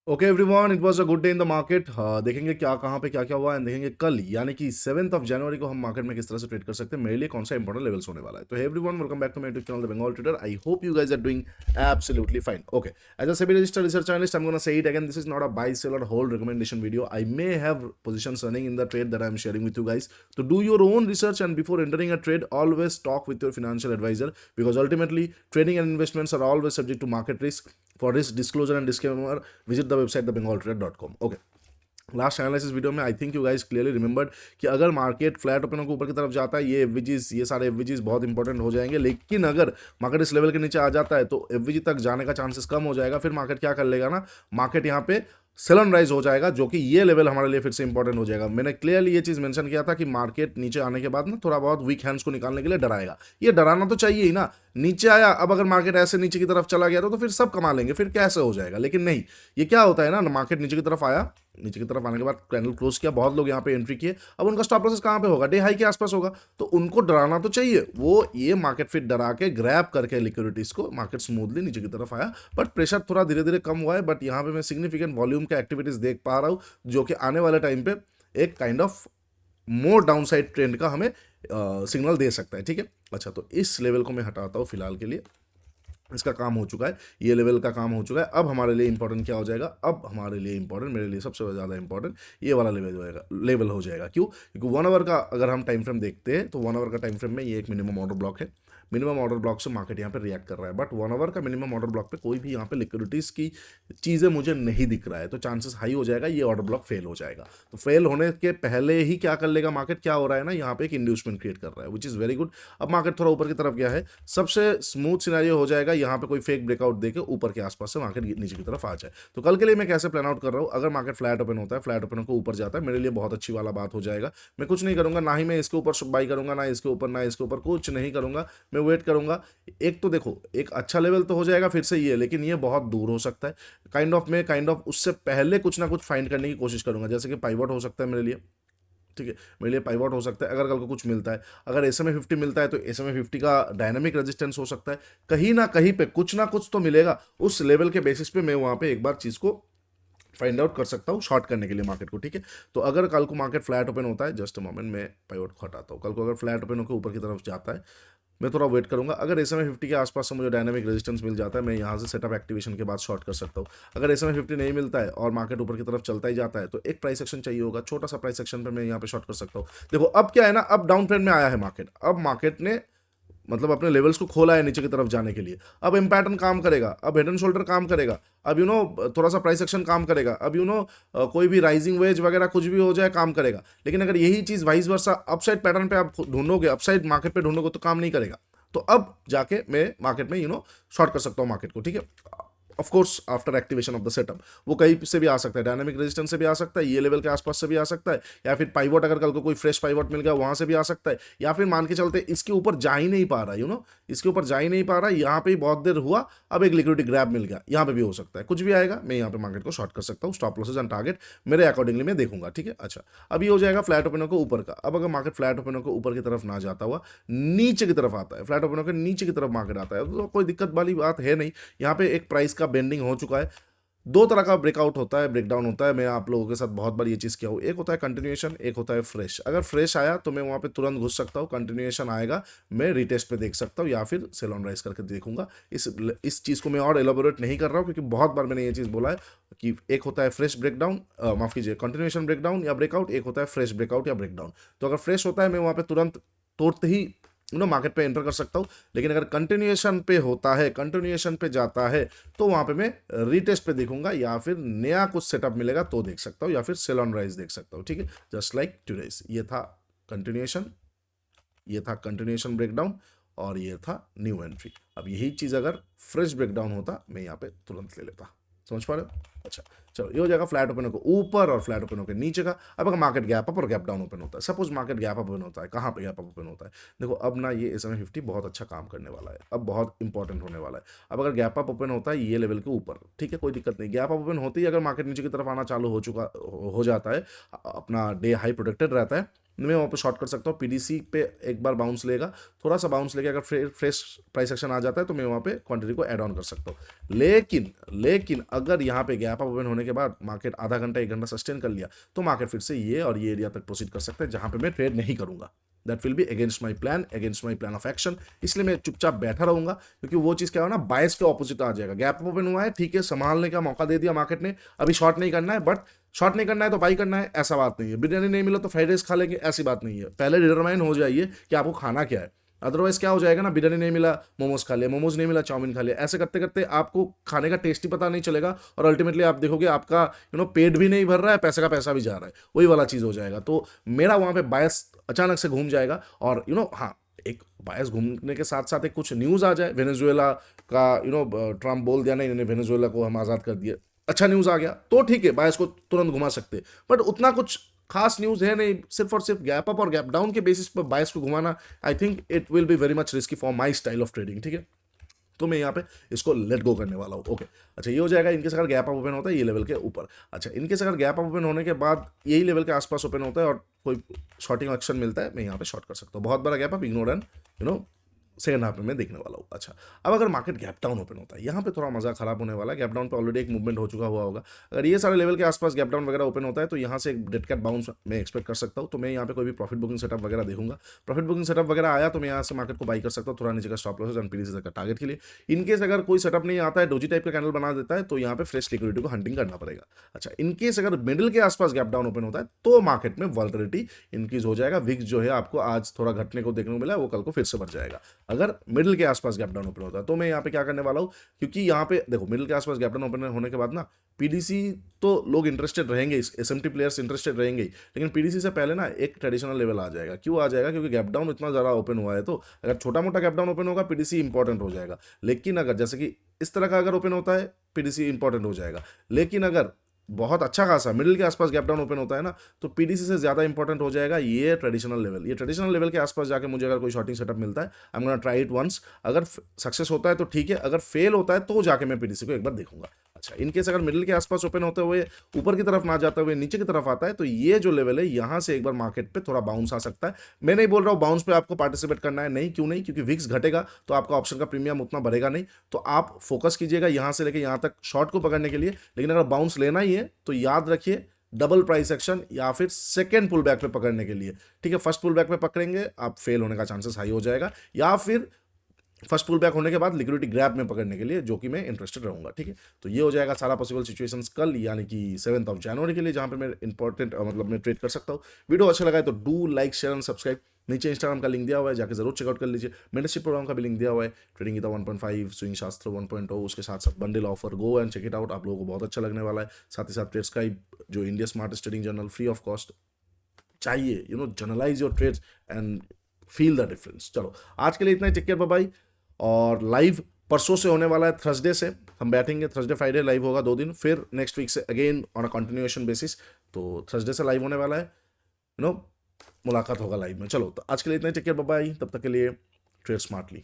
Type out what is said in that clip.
Okay everyone, it was a good day in the market. देखेंगे क्या कहाँ पे क्या क्या हुआ एंड देखेंगे कल यानी कि 7th ऑफ जनवरी को हम मार्केट में किस तरह से ट्रेड कर सकते हैं, मेरे लिए कौन सा इंपॉर्टेंट लेवल्स होने वाला है। तो everyone, welcome back to my YouTube channel the Bengal trader. I hope you guys are doing absolutely fine. Okay, as a SEBI registered research analyst, I am gonna say it again, this is not a buy sell or hold recommendation video. I may have positions running in the trade that I am sharing with you guys. To do your own research and before entering a trade, always talk with your financial advisor, because ultimately trading and investments are always subject to market risk. For risk disclosure and disclaimer, visit the website thebengaltrader.com. Okay, last analysis video में I think you guys clearly remembered कि अगर market flat open होकर ऊपर की तरफ जाता है, ये एफवीजीज, ये सारे एफवीजीज बहुत इंपॉर्टेंट हो जाएंगे। लेकिन अगर मार्केट इस लेवल के नीचे आ जाता है तो एफवीजी तक जाने का चांसेस कम हो जाएगा। फिर मार्केट क्या कर लेगा ना, मार्केट यहाँ पे सेल ऑन राइज हो जाएगा, जो कि ये लेवल हमारे लिए फिर से इंपॉर्टेंट हो जाएगा। मैंने क्लियरली ये चीज मेंशन किया था कि मार्केट नीचे आने के बाद ना थोड़ा बहुत वीक हैंड्स को निकालने के लिए डराएगा। ये डराना तो चाहिए ही ना। नीचे आया, अब अगर मार्केट ऐसे नीचे की तरफ चला गया तो फिर सब कमा लेंगे, फिर कैसे हो जाएगा। लेकिन नहीं, ये क्या होता है ना, मार्केट नीचे की तरफ आया, नीचे की तरफ आने के बाद कैंडल क्लोज किया, बहुत लोग यहाँ पे एंट्री किए, अब उनका स्टॉप लॉसेस कहाँ पे होगा, डे हाई के आसपास होगा। तो उनको डराना तो चाहिए, वो ये मार्केट फिर डरा के ग्रैब करके लिक्विडिटीज को मार्केट स्मूथली नीचे की तरफ आया। बट प्रेशर थोड़ा धीरे धीरे कम हुआ है। बट यहाँ पे मैं सिग्निफिकेंट वॉल्यूम का एक्टिविटीज देख पा रहा हूँ, जो कि आने वाले टाइम पे एक kind of more down side trend का हमें सिग्नल दे सकता है। ठीक है, अच्छा, तो इस लेवल को मैं हटाता हूँ फिलहाल के लिए। इसका काम हो चुका है, ये लेवल का काम हो चुका है। अब हमारे लिए इंपॉर्टेंट क्या हो जाएगा, अब हमारे लिए इंपॉर्टेंट, मेरे लिए सबसे ज़्यादा इंपॉर्टेंट ये वाला लेवल हो जाएगा। क्यों? क्योंकि 1 आवर का अगर हम टाइम फ्रेम देखते हैं तो 1 आवर का टाइम फ्रेम में ये एक मिनिमम ऑर्डर ब्लॉक है। मिनिमम ऑर्डर ब्लॉक से मार्केट यहाँ पे रिएक्ट कर रहा है। बट 1 आवर का मिनिमम ऑर्डर ब्लॉक पे कोई भी यहाँ पे लिक्विडिटीज की चीज़ें मुझे नहीं दिख रहा है, तो चांसेस हाई हो जाएगा ये ऑर्डर ब्लॉक फेल हो जाएगा। तो फेल होने के पहले ही क्या कर लेगा मार्केट, क्या हो रहा है ना, यहाँ पे एक इंड्यूसमेंट क्रिएट कर रहा है, विच इज़ वेरी गुड। अब मार्केट थोड़ा ऊपर की तरफ गया है, सबसे स्मूथ सिनेरियो हो जाएगा यहाँ पे कोई फेक ब्रेकआउट देके ऊपर के आसपास से मार्केट नीचे की तरफ आ जाए। तो कल के लिए मैं कैसे प्लान आउट कर रहा हूँ, अगर मार्केट फ्लैट ओपन होता है, फ्लैट ओपन को ऊपर जाता है, मेरे लिए बहुत अच्छी वाला बात हो जाएगा। मैं कुछ नहीं करूंगा, ना ही मैं इसके ऊपर बाई करूंगा, ना इसके ऊपर, ना इसके ऊपर, कुछ नहीं करूंगा। मैं वेट करूंगा। एक तो देखो, एक अच्छा लेवल तो हो जाएगा फिर से ये, लेकिन ये बहुत दूर हो सकता है। काइंड ऑफ उससे पहले कुछ ना कुछ फाइंड करने की कोशिश करूंगा, जैसे कि पाइवट हो सकता है मेरे लिए। ठीक है, मेरे लिए पाइवट हो सकता है अगर कल को कुछ मिलता है। अगर SMA 50 मिलता है तो SMA 50 का डायनामिक रेजिस्टेंस हो सकता है। कहीं ना कहीं पे कुछ ना कुछ तो मिलेगा, उस लेवल के बेसिस पे मैं वहां पे एक बार चीज को फाइंड आउट कर सकता हूँ शॉर्ट करने के लिए मार्केट को। ठीक है, तो अगर कल को मार्केट फ्लैट ओपन होता है, जस्ट अ मोमेंट, मैं पाइवट को हटाता हूँ। कल को अगर फ्लैट ओपन होकर ऊपर की तरफ जाता है, मैं थोड़ा वेट करूंगा। अगर SMA 50 के आसपास से मुझे डायनामिक रेजिस्टेंस मिल जाता है, मैं यहाँ से सेटअप एक्टिवेशन के बाद शॉर्ट कर सकता हूँ। अगर SMA 50 नहीं मिलता है और मार्केट ऊपर की तरफ चलता ही जाता है, तो एक प्राइस एक्शन चाहिए होगा, छोटा सा प्राइस एक्शन पे मैं यहाँ पे शॉर्ट कर सकता हूँ। देखो अब क्या है ना, अब डाउन ट्रेंड में आया है मार्केट, अब मार्केट ने मतलब अपने लेवल्स को खोला है नीचे की तरफ जाने के लिए। अब इम्पैटर्न काम करेगा, अब हेड एंड शोल्डर काम करेगा, अब थोड़ा सा प्राइस एक्शन काम करेगा, अब कोई भी राइजिंग वेज वगैरह कुछ भी हो जाए काम करेगा। लेकिन अगर यही चीज वाइस वर्सा अपसाइड पैटर्न पे आप ढूंढोगे, अपसाइड मार्केट पे ढूंढोगे, तो काम नहीं करेगा। तो अब जाके मैं मार्केट में शॉर्ट कर सकता हूँ मार्केट को। ठीक है, of course after activation of the setup, वो कहीं से भी आ सकता है, डायनामिक रेजिस्टेंस से भी आ सकता है, ये लेवल के आसपास से भी आ सकता है, या फिर पाइवट अगर कल को कोई फ्रेश पाइवट मिल गया वहां से भी आ सकता है, या फिर मान के चलते इसके ऊपर जा ही नहीं पा रहा, इसके ऊपर जा ही नहीं पा रहा, यहाँ पे ही बहुत देर हुआ, अब एक लिक्विडिटी ग्रैब मिल गया, यहाँ पे भी हो सकता है, कुछ भी आएगा, मैं यहाँ पे मार्केट को शॉर्ट कर सकता हूँ। स्टॉप लॉसेज एंड टारगेट मेरे अकॉर्डिंगली मैं देखूंगा। ठीक है, अच्छा, अब ये हो जाएगा फ्लैट ओपनर को ऊपर का। अब अगर मार्केट फ्लैट ओपनर को ऊपर की तरफ ना जाता हुआ नीचे की तरफ आता है, फ्लैट ओपनर के नीचे की तरफ मार्केट आता है, तो कोई दिक्कत वाली बात है नहीं। यहाँ पे एक प्राइस का बेंडिंग हो चुका है। दो तरह का ब्रेकआउट होता है, ब्रेकडाउन होता है। मैं आप लोगों के साथ बहुत बार ये चीज़ किया हूँ, एक होता है कंटिन्यूएशन, एक होता है फ्रेश। अगर फ्रेश आया तो मैं वहाँ पे तुरंत घुस सकता हूँ, कंटिन्यूएशन आएगा मैं रीटेस्ट पे देख सकता हूँ, या फिर सेल ऑन राइज करके देखूंगा। इस चीज़ को मैं और एलोबोरेट नहीं कर रहा हूँ, क्योंकि बहुत बार मैंने ये चीज़ बोला है कि एक होता है फ्रेश ब्रेकडाउन, माफ कीजिए, कंटिन्यूएशन ब्रेकडाउन या ब्रेकआउट, एक होता है फ्रेश ब्रेकआउट या ब्रेकडाउन। तो अगर फ्रेश होता है मैं वहाँ पे तुरंत तोड़ते ही मार्केट पे एंटर कर सकता हूँ। लेकिन अगर कंटिन्यूएशन पे होता है, कंटिन्यूएशन पे जाता है, तो वहां पे मैं रीटेस्ट पे देखूंगा, या फिर नया कुछ सेटअप मिलेगा तो देख सकता हूँ, या फिर सेल ऑन राइज देख सकता हूँ। ठीक है, जस्ट लाइक टुडेस, ये था कंटिन्यूएशन, ये था कंटिन्यूएशन ब्रेकडाउन, और ये था न्यू एंट्री। अब यही चीज अगर फ्रेश ब्रेकडाउन होता, मैं यहाँ पे तुरंत ले लेता। समझ पा रहे हो? अच्छा, चलो, ये हो जाएगा फ्लैट ओपन को ऊपर और फ्लैट ओपन के नीचे का। अब अगर मार्केट गैप अप और गैप डाउन ओपन होता है, suppose market gap up open होता है, कहाँ पे गैप अप ओपन होता है, देखो अब ना ये SMA 50 बहुत अच्छा काम करने वाला है, अब बहुत इंपॉर्टेंट होने वाला है। अब अगर गैप अप ओपन होता है ये लेवल के ऊपर, ठीक है, कोई दिक्कत नहीं, गैप अप ओपन होते ही अगर मार्केट नीचे की तरफ आना चालू हो जाता है, अपना डे हाई प्रोटेक्टेड रहता है, मैं वहाँ पे शॉर्ट कर सकता हूँ। पीडीसी पे एक बार बाउंस लेगा, थोड़ा सा बाउंस लेके अगर फ्रेश प्राइस एक्शन आ जाता है तो मैं वहाँ पे क्वांटिटी को ऐड ऑन कर सकता हूँ। लेकिन अगर यहाँ पे गैप अप ओपन होने के बाद मार्केट आधा घंटा 1 घंटा सस्टेन कर लिया तो मार्केट फिर से ये और ये एरिया तक प्रोसीड कर सकते हैं जहाँ पे मैं ट्रेड नहीं करूंगा। That will be against my plan of action. इसलिए मैं चुपचाप बैठा रहूंगा, क्योंकि वो चीज़ क्या हो ना, बायस के ऑपोजिट आ जाएगा। गैप ओपन हुआ है, ठीक है, संभालने का मौका दे दिया मार्केट ने, अभी शॉर्ट नहीं करना है, बट शॉर्ट नहीं करना है तो बाई करना है, ऐसा बात नहीं है। बिरयानी नहीं मिला तो फ्राइड राइस खा लेंगे, ऐसी बात नहीं है। पहले डिटरमाइन हो जाइए कि आपको खाना क्या है। अदरवाइज क्या हो जाएगा ना, बिरयानी नहीं मिला मोमोज खा लिया, मोमोज नहीं मिला चाउमीन खा लिया, ऐसे करते करते आपको खाने का टेस्ट ही पता नहीं चलेगा और अल्टीमेटली आप देखोगे आपका पेट भी नहीं भर रहा है, पैसे का पैसा भी जा रहा है, वही वाला चीज़ हो जाएगा। तो मेरा वहाँ पे बायस अचानक से घूम जाएगा और हाँ, एक बायस घूमने के साथ साथ एक कुछ न्यूज़ आ जाए वेनेजुएला का, ट्रम्प बोल दिया नहीं, वेनेजुएला को हम आज़ाद कर दिए, अच्छा न्यूज़ आ गया तो ठीक है, बायस को तुरंत घुमा सकते, बट उतना कुछ खास न्यूज़ है नहीं। सिर्फ और सिर्फ गैप अप और गैप डाउन के बेसिस पर बायस को घुमाना, I think it will be very much risky for my style of trading. ठीक है, तो मैं यहाँ पे इसको लेट गो करने वाला हूँ। ओके, अच्छा ये हो जाएगा। इनकेस अगर गैप अप ओपन होता है ये लेवल के ऊपर, अच्छा इनकेस अगर गैप अप ओपन होने के बाद यही लेवल के आसपास ओपन होता है और कोई शॉर्टिंग एक्शन मिलता है, मैं यहाँ पे शॉर्ट कर सकता हूँ। बहुत बड़ा gap up ignore and second half में मैं देखने वाला हूँ। अच्छा, अब अगर मार्केट गैप डाउन ओपन होता है, यहाँ पे थोड़ा मजा खराब होने वाला है। गैप डाउन पे ऑलरेडी एक मूवमेंट हो चुका हुआ होगा। अगर ये सारे लेवल के आसपास गैप डाउन वगैरह ओपन होता है तो यहाँ से एक डेड कैट बाउंस मैं एक्सपेक्ट कर सकता हूँ। तो मैं यहाँ पे कोई भी प्रॉफिट बुकिंग सेटअप वगैरह देखूंगा। प्रॉफिट बुकिंग सेटअप वगैरह आया तो मैं यहाँ से मार्केट को बाई कर सकता हूँ थोड़ा नीचे का स्टॉप लॉस एंड पीडीसी का टारगेट के लिए। इनकेस अगर कोई सेटअप नहीं आता है, डोजी टाइप का कैंडल बना देता है, तो यहाँ पे फ्रेश लिक्विडिटी को हंटिंग करना पड़ेगा। अच्छा, इनकेस अगर मिडिल के आसपास गैप डाउन ओपन होता है तो मार्केट में वॉलेटिलिटी इंक्रीज हो जाएगा। विक्स जो है आपको आज थोड़ा घटने को देखने को मिला, वो कल को फिर से बढ़ जाएगा। अगर मिडिल के आसपास गैप डाउन ओपन होता है तो मैं यहाँ पे क्या करने वाला हूँ, क्योंकि यहाँ पे देखो मिडिल के आसपास गैप डाउन ओपन होने के बाद ना पीडीसी तो लोग इंटरेस्टेड रहेंगे, एसएमटी प्लेयर्स इंटरेस्टेड रहेंगे, लेकिन पीडीसी से पहले ना एक ट्रेडिशनल लेवल आ जाएगा। क्यों आ जाएगा? क्योंकि गैप डाउन इतना ज़्यादा ओपन हुआ है, तो अगर छोटा मोटा गैप डाउन ओपन होगा पीडीसी इंपॉर्टेंट हो जाएगा। लेकिन अगर जैसे कि इस तरह का अगर ओपन होता है पीडीसी इंपॉर्टेंट हो जाएगा। लेकिन अगर बहुत अच्छा खासा मिडिल के आसपास गैप डाउन ओपन होता है ना, तो पीडीसी से ज़्यादा इंपॉर्टेंट हो जाएगा ये ट्रेडिशनल लेवल। ये ट्रेडिशनल लेवल के आसपास जाके मुझे अगर कोई शॉर्टिंग सेटअप मिलता है, I am gonna try it once. अगर सक्सेस होता है तो ठीक है, अगर फेल होता है तो जाके मैं पीडीसी को एक बार देखूंगा। अच्छा, इनकेस अगर मिडिल के आसपास ओपन होते हुए ऊपर की तरफ ना जाते हुए नीचे की तरफ आता है, तो ये जो लेवल है यहाँ से एक बार मार्केट पे थोड़ा बाउंस आ सकता है। मैं नहीं बोल रहा हूँ बाउंस पे आपको पार्टिसिपेट करना है, नहीं, क्यों नहीं, क्योंकि विक्स घटेगा तो आपका ऑप्शन का प्रीमियम उतना बढ़ेगा नहीं। तो आप फोकस कीजिएगा यहाँ से लेके यहाँ तक शॉर्ट को पकड़ने के लिए। लेकिन अगर बाउंस लेना ही है तो याद रखिए डबल प्राइस एक्शन या फिर सेकेंड पुल बैक पे पकड़ने के लिए। ठीक है, फर्स्ट पुल बैक पे पकड़ेंगे आप फेल होने का चांसेस हाई हो जाएगा, या फिर फर्स्ट पुल बैक होने के बाद लिक्विडिटी ग्रैब में पकड़ने के लिए, जो कि मैं इंटरेस्टेड रहूंगा। ठीक है, तो ये हो जाएगा सारा पॉसिबल सिचुएशंस कल यानी कि 7 जनवरी के लिए, जहां पे मैं इंपॉर्टेंट मतलब मैं ट्रेड कर सकता हूँ। वीडियो अच्छा लगा है तो do like share and subscribe. नीचे इंस्टाग्राम का लिंक दिया हुआ है, जाके जरूर चेकआउट कर लीजिए। मेंटरशिप प्रोग्राम का भी लिंक दिया हुआ है, ट्रेडिंग गीता 1.5, स्विंग शास्त्र 1.0, उसके साथ साथ bundle offer, go and check it out, आप लोगों को बहुत अच्छा लगने वाला है। साथ ही साथ ट्रेड स्काइप जो India smartest trading journal free of cost चाहिए, journalize your trades and feel the difference. चलो आज के लिए इतना ही, टेक केयर, बाय बाय। और लाइव परसों से होने वाला है, थर्सडे से हम बैठेंगे, थर्सडे फ्राइडे लाइव होगा 2 दिन, फिर नेक्स्ट वीक से again on a continuation basis. तो थर्सडे से लाइव होने वाला है, मुलाकात होगा लाइव में। चलो तो आज के लिए इतना ही, टेक केयर, बाय बाय। तब तक के लिए ट्रेड स्मार्टली।